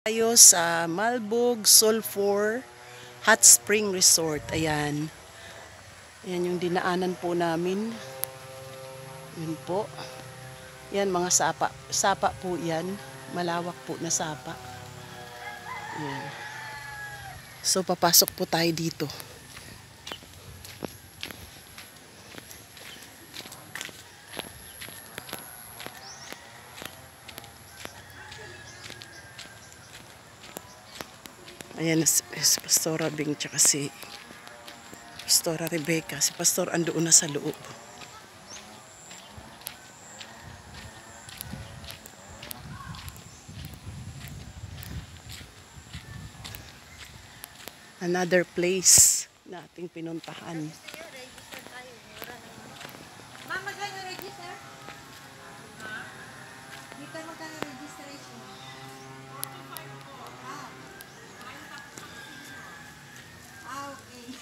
Tayo sa Malbog Sulphur Hot Spring Resort. Ayan. Ayan yung dinaanan po namin. Yun po. Yan mga sapa. Sapa po yan. Malawak po na sapa. Ayan. So papasok po tayo dito. Ayan si Pastora Bing tsaka si Pastora Rebecca. Si Pastor andoon na sa loob. Another place na ating pinuntahan. Ma'am, magkano register? Ha? Dito magkano registration? 45 po. Okay.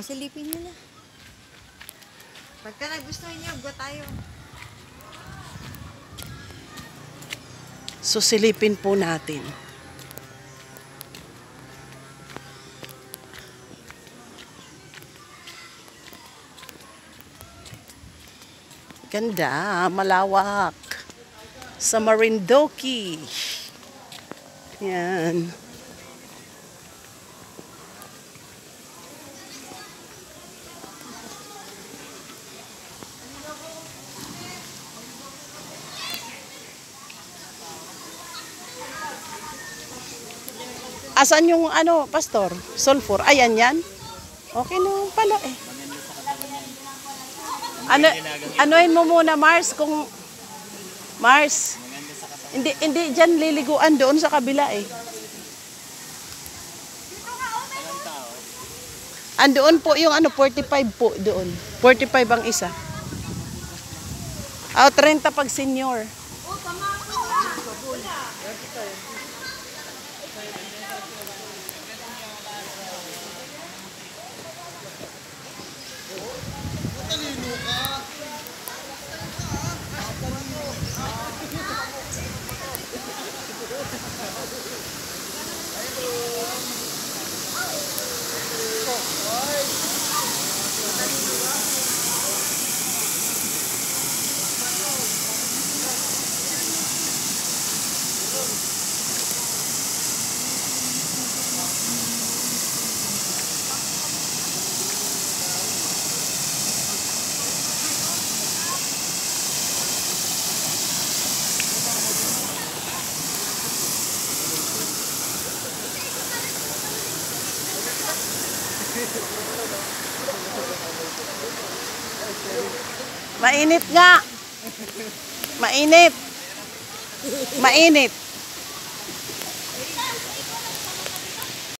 Silipin nyo na. Pagka nagustuhan nyo, go tayo. So silipin po natin. Ganda, malawak. Sa Marindoki. Yan. Asan yung ano, Pastor? Sulphur. Ayan yan. Okay na pala eh. Anuin mo muna, Mars, kung Mars. Hindi diyan liliguan, doon sa kabila eh. Andoon po yung ano, 45 po doon. 45 ang isa. 30 pag senior. Mainit nga. Mainit. Mainit.